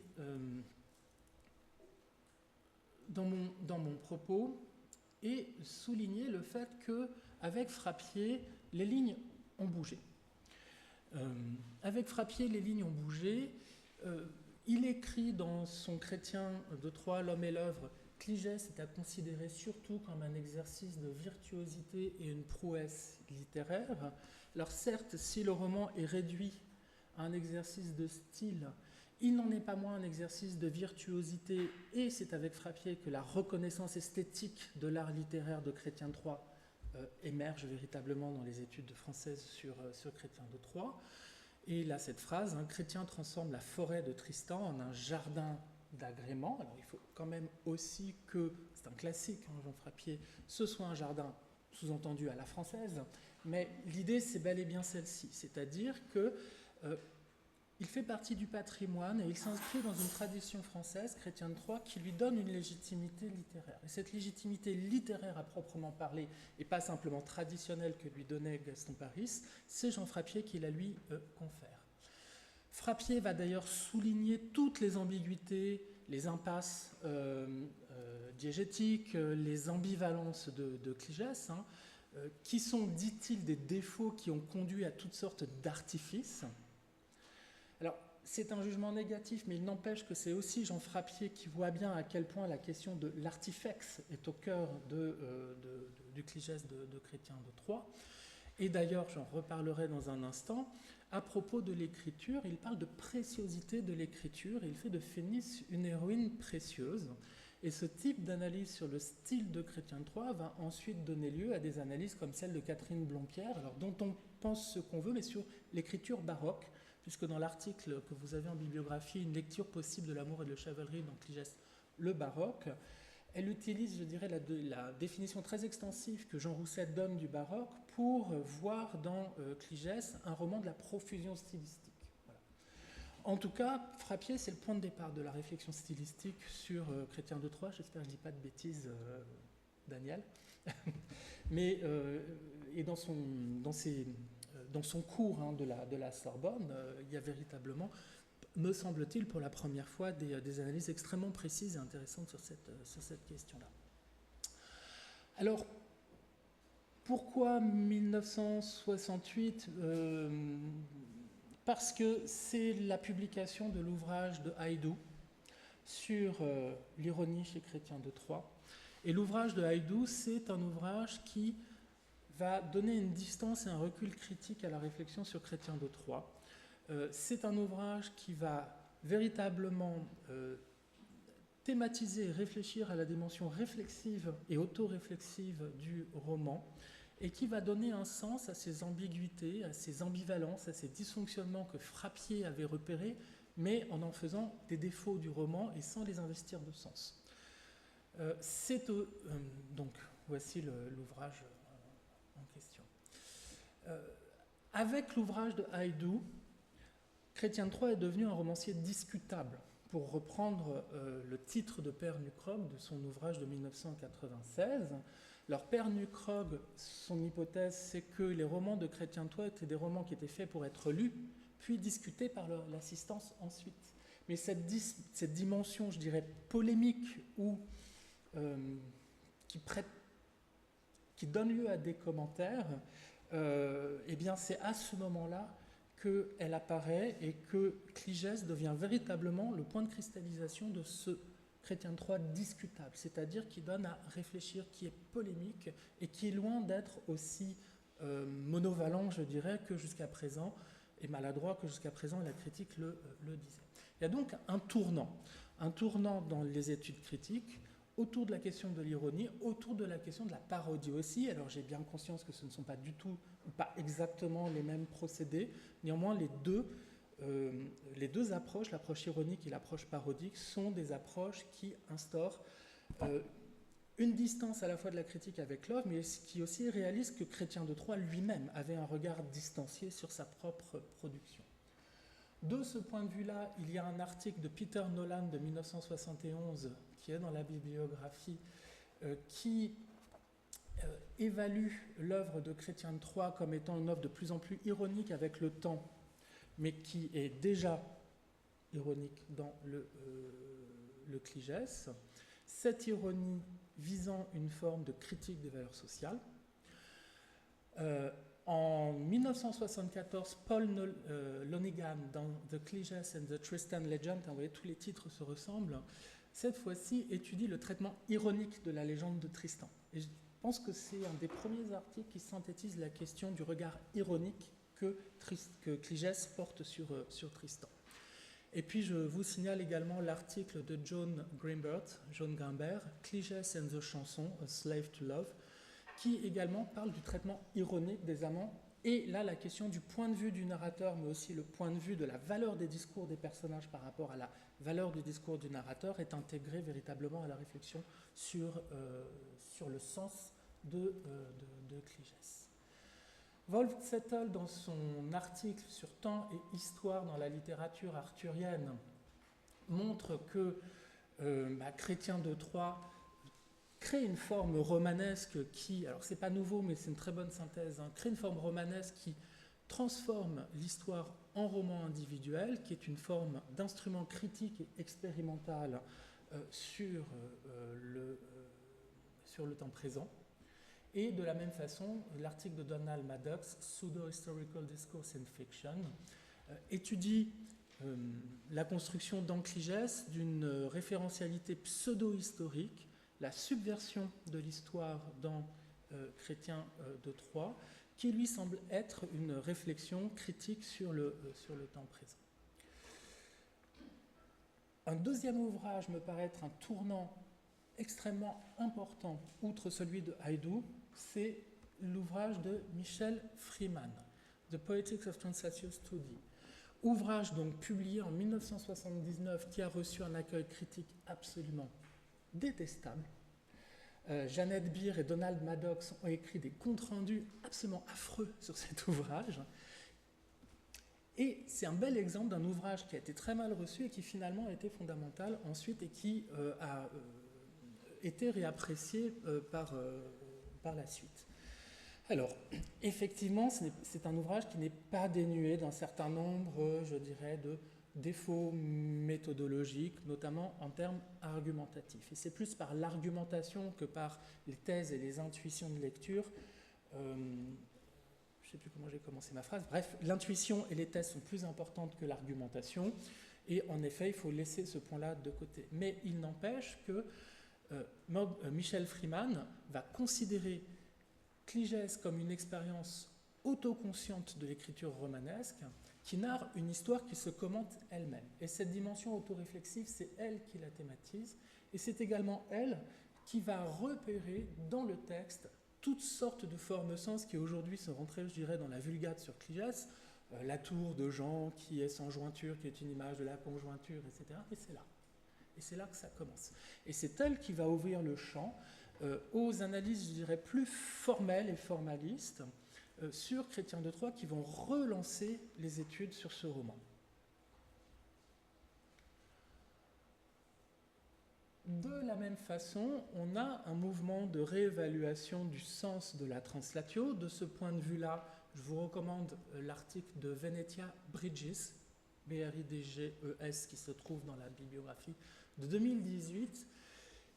dans mon propos et souligner le fait qu'avec Frappier, les lignes ont bougé. Avec Frappier, les lignes ont bougé. Il écrit dans son Chrétien de Troyes, L'homme et l'œuvre, Cligès est à considérer surtout comme un exercice de virtuosité et une prouesse littéraire. Alors certes, si le roman est réduit à un exercice de style, il n'en est pas moins un exercice de virtuosité, et c'est avec Frappier que la reconnaissance esthétique de l'art littéraire de Chrétien de Troyes émerge véritablement dans les études françaises sur Chrétien de Troyes. Et là, cette phrase, Chrétien transforme la forêt de Tristan en un jardin d'agrément. Alors il faut quand même aussi que, c'est un classique, Jean Frappier, ce soit un jardin sous-entendu à la française, mais l'idée c'est bel et bien celle-ci, c'est-à-dire que il fait partie du patrimoine et il s'inscrit dans une tradition française, Chrétien de Troyes, qui lui donne une légitimité littéraire. Et cette légitimité littéraire à proprement parler, et pas simplement traditionnelle que lui donnait Gaston Paris, c'est Jean Frappier qui la lui confère. Frappier va d'ailleurs souligner toutes les ambiguïtés, les impasses diégétiques, les ambivalences de Cligès, qui sont, dit-il, des défauts qui ont conduit à toutes sortes d'artifices. Alors, c'est un jugement négatif, mais il n'empêche que c'est aussi Jean Frappier qui voit bien à quel point la question de l'artifex est au cœur du Cligès de Chrétien de Troyes. Et d'ailleurs, j'en reparlerai dans un instant, à propos de l'écriture, il parle de préciosité de l'écriture, et il fait de Phénice une héroïne précieuse. Et ce type d'analyse sur le style de Chrétien de Troyes va ensuite donner lieu à des analyses comme celle de Catherine Blanquière, alors dont on pense ce qu'on veut, mais sur l'écriture baroque, puisque dans l'article que vous avez en bibliographie, une lecture possible de l'amour et de la chevalerie dans Cligès, le baroque, elle utilise, je dirais, la définition très extensive que Jean Rousset donne du baroque pour voir dans Cligès un roman de la profusion stylistique. Voilà. En tout cas, Frappier, c'est le point de départ de la réflexion stylistique sur Chrétien de Troyes. J'espère que je ne dis pas de bêtises, Daniel. Mais, et dans son cours de la Sorbonne, il y a véritablement, me semble-t-il, pour la première fois, des analyses extrêmement précises et intéressantes sur cette question-là. Alors, pourquoi 1968 Parce que c'est la publication de l'ouvrage de Haïdou sur l'ironie chez Chrétien de Troyes. Et l'ouvrage de Haïdou, c'est un ouvrage qui va donner une distance et un recul critique à la réflexion sur Chrétien de Troyes. C'est un ouvrage qui va véritablement thématiser et réfléchir à la dimension réflexive et auto-réflexive du roman, et qui va donner un sens à ces ambiguïtés, à ces ambivalences, à ces dysfonctionnements que Frappier avait repérés, mais en faisant des défauts du roman et sans les investir de sens. Donc, voici l'ouvrage en question. Avec l'ouvrage de Haïdou, Chrétien de Troyes est devenu un romancier discutable, pour reprendre le titre de Pernucrog de son ouvrage de 1996. Alors Pernucrog, son hypothèse, c'est que les romans de Chrétien de Troyes étaient des romans qui étaient faits pour être lus, puis discutés par l'assistance ensuite. Mais cette dimension, je dirais, polémique ou qui donne lieu à des commentaires, eh bien c'est à ce moment-là qu'elle apparaît et que Cligès devient véritablement le point de cristallisation de ce Chrétien de Troyes discutable, c'est-à-dire qui donne à réfléchir, qui est polémique et qui est loin d'être aussi monovalent, je dirais, que jusqu'à présent, et maladroit que jusqu'à présent la critique le disait. Il y a donc un tournant dans les études critiques, autour de la question de l'ironie, autour de la question de la parodie aussi. Alors j'ai bien conscience que ce ne sont pas du tout, ou pas exactement les mêmes procédés. Néanmoins, les deux approches, l'approche ironique et l'approche parodique, sont des approches qui instaurent une distance à la fois de la critique avec l'œuvre, mais qui aussi réalisent que Chrétien de Troyes lui-même avait un regard distancié sur sa propre production. De ce point de vue-là, il y a un article de Peter Nolan de 1971 qui est dans la bibliographie, qui évalue l'œuvre de Chrétien de Troyes comme étant une œuvre de plus en plus ironique avec le temps, mais qui est déjà ironique dans le Cligès. Cette ironie visant une forme de critique des valeurs sociales. En 1974, Paul Lonegan, dans The Cligès and the Tristan Legend, vous voyez, tous les titres se ressemblent, cette fois-ci étudie le traitement ironique de la légende de Tristan. Et je pense que c'est un des premiers articles qui synthétise la question du regard ironique que Cligès porte sur Tristan. Et puis je vous signale également l'article de John Grimbert, Cligès and the Chanson, A Slave to Love, qui également parle du traitement ironique des amants. Et là, la question du point de vue du narrateur, mais aussi le point de vue de la valeur des discours des personnages par rapport à la valeur du discours du narrateur est intégrée véritablement à la réflexion sur le sens de Cligès. Wolfzettel, dans son article sur temps et histoire dans la littérature arthurienne, montre que Chrétien de Troyes crée une forme romanesque qui, alors c'est pas nouveau mais c'est une très bonne synthèse, crée une forme romanesque qui transforme l'histoire en roman individuel, qui est une forme d'instrument critique et expérimental sur le temps présent. Et de la même façon, l'article de Donald Maddox, Pseudo-Historical Discourse in Fiction, étudie la construction dans Cligès d'une référentialité pseudo-historique, la subversion de l'histoire dans Chrétien de Troyes, qui lui semble être une réflexion critique sur le temps présent. Un deuxième ouvrage me paraît être un tournant extrêmement important, outre celui de Haïdou, c'est l'ouvrage de Michel Freeman, The Poetics of Translatio Studi. Ouvrage donc publié en 1979 qui a reçu un accueil critique absolument détestable. Jeannette Beer et Donald Maddox ont écrit des comptes rendus absolument affreux sur cet ouvrage. Et c'est un bel exemple d'un ouvrage qui a été très mal reçu et qui finalement a été fondamental ensuite et qui a été réapprécié par la suite. Alors, effectivement, c'est un ouvrage qui n'est pas dénué d'un certain nombre, je dirais, de défauts méthodologiques, notamment en termes argumentatifs. Et c'est plus par l'argumentation que par les thèses et les intuitions de lecture. Je ne sais plus comment j'ai commencé ma phrase. Bref, l'intuition et les thèses sont plus importantes que l'argumentation. Et en effet, il faut laisser ce point-là de côté. Mais il n'empêche que Michel Freeman va considérer Cligès comme une expérience autoconsciente de l'écriture romanesque qui narre une histoire qui se commente elle-même. Et cette dimension autoréflexive, c'est elle qui la thématise, et c'est également elle qui va repérer dans le texte toutes sortes de formes-sens qui aujourd'hui sont rentrées, je dirais, dans la vulgate sur Cligès, la tour de Jean qui est sans jointure, qui est une image de la conjointure, etc. Et c'est là. Et c'est là que ça commence. Et c'est elle qui va ouvrir le champ aux analyses, je dirais, plus formelles et formalistes sur Chrétien de Troyes qui vont relancer les études sur ce roman. De la même façon, on a un mouvement de réévaluation du sens de la translatio. De ce point de vue-là, je vous recommande l'article de Venetia Bridges, B-R-I-D-G-E-S, qui se trouve dans la bibliographie de 2018,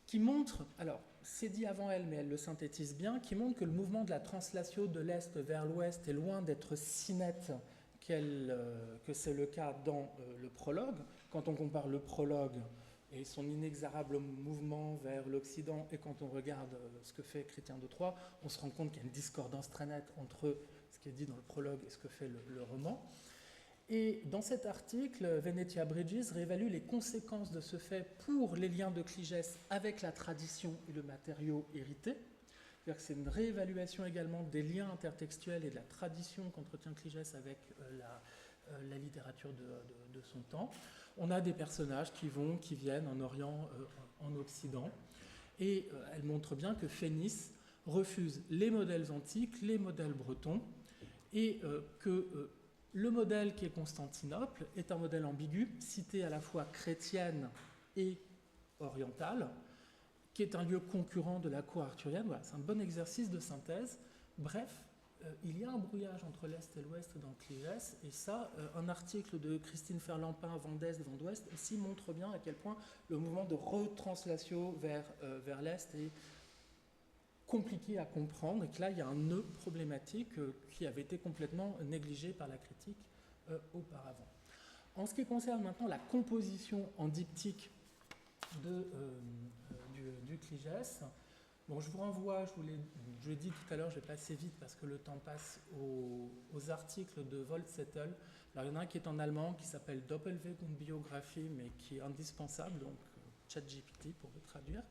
qui montre, alors c'est dit avant elle, mais elle le synthétise bien, qui montre que le mouvement de la translatio de l'Est vers l'Ouest est loin d'être si net que c'est le cas dans le prologue. Quand on compare le prologue et son inexorable mouvement vers l'Occident, et quand on regarde ce que fait Chrétien de Troyes, on se rend compte qu'il y a une discordance très nette entre ce qui est dit dans le prologue et ce que fait le roman. Et dans cet article, Venetia Bridges réévalue les conséquences de ce fait pour les liens de Cligès avec la tradition et le matériau hérité. C'est-à-dire que c'est une réévaluation également des liens intertextuels et de la tradition qu'entretient Cligès avec la littérature de son temps. On a des personnages qui viennent en Orient, en Occident, et elle montre bien que Phénice refuse les modèles antiques, les modèles bretons, et que le modèle qui est Constantinople est un modèle ambigu, cité à la fois chrétienne et orientale, qui est un lieu concurrent de la cour arthurienne. Voilà, c'est un bon exercice de synthèse. Bref, il y a un brouillage entre l'Est et l'Ouest dans Cligès, et ça, un article de Christine Ferlampin, d'Est, d'Ouest, aussi montre bien à quel point le mouvement de retranslation vers l'Est est compliqué à comprendre, et que là, il y a un nœud problématique qui avait été complètement négligé par la critique auparavant. En ce qui concerne maintenant la composition en diptyque du Cligès, bon, je vous renvoie, je l'ai dit tout à l'heure, je vais passer vite parce que le temps passe, aux articles de Waldzettel. Alors, il y en a un qui est en allemand, qui s'appelle Doppelweg-Biographie, mais qui est indispensable, donc ChatGPT pour le traduire.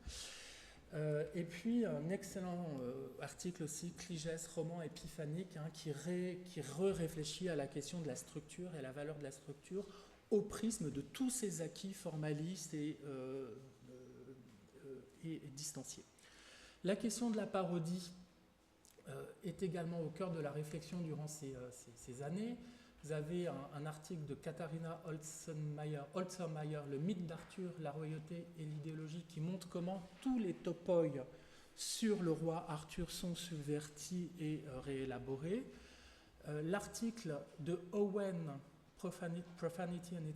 Et puis, un excellent article aussi, Cligès, roman épiphanique, hein, qui réfléchit à la question de la structure et la valeur de la structure au prisme de tous ces acquis formalistes et distanciés. La question de la parodie est également au cœur de la réflexion durant ces années. Vous avez un article de Katharina Holzermeyer, Le mythe d'Arthur, la royauté et l'idéologie, qui montre comment tous les topoi sur le roi Arthur sont subvertis et réélaborés. L'article de Owen, Profanity and its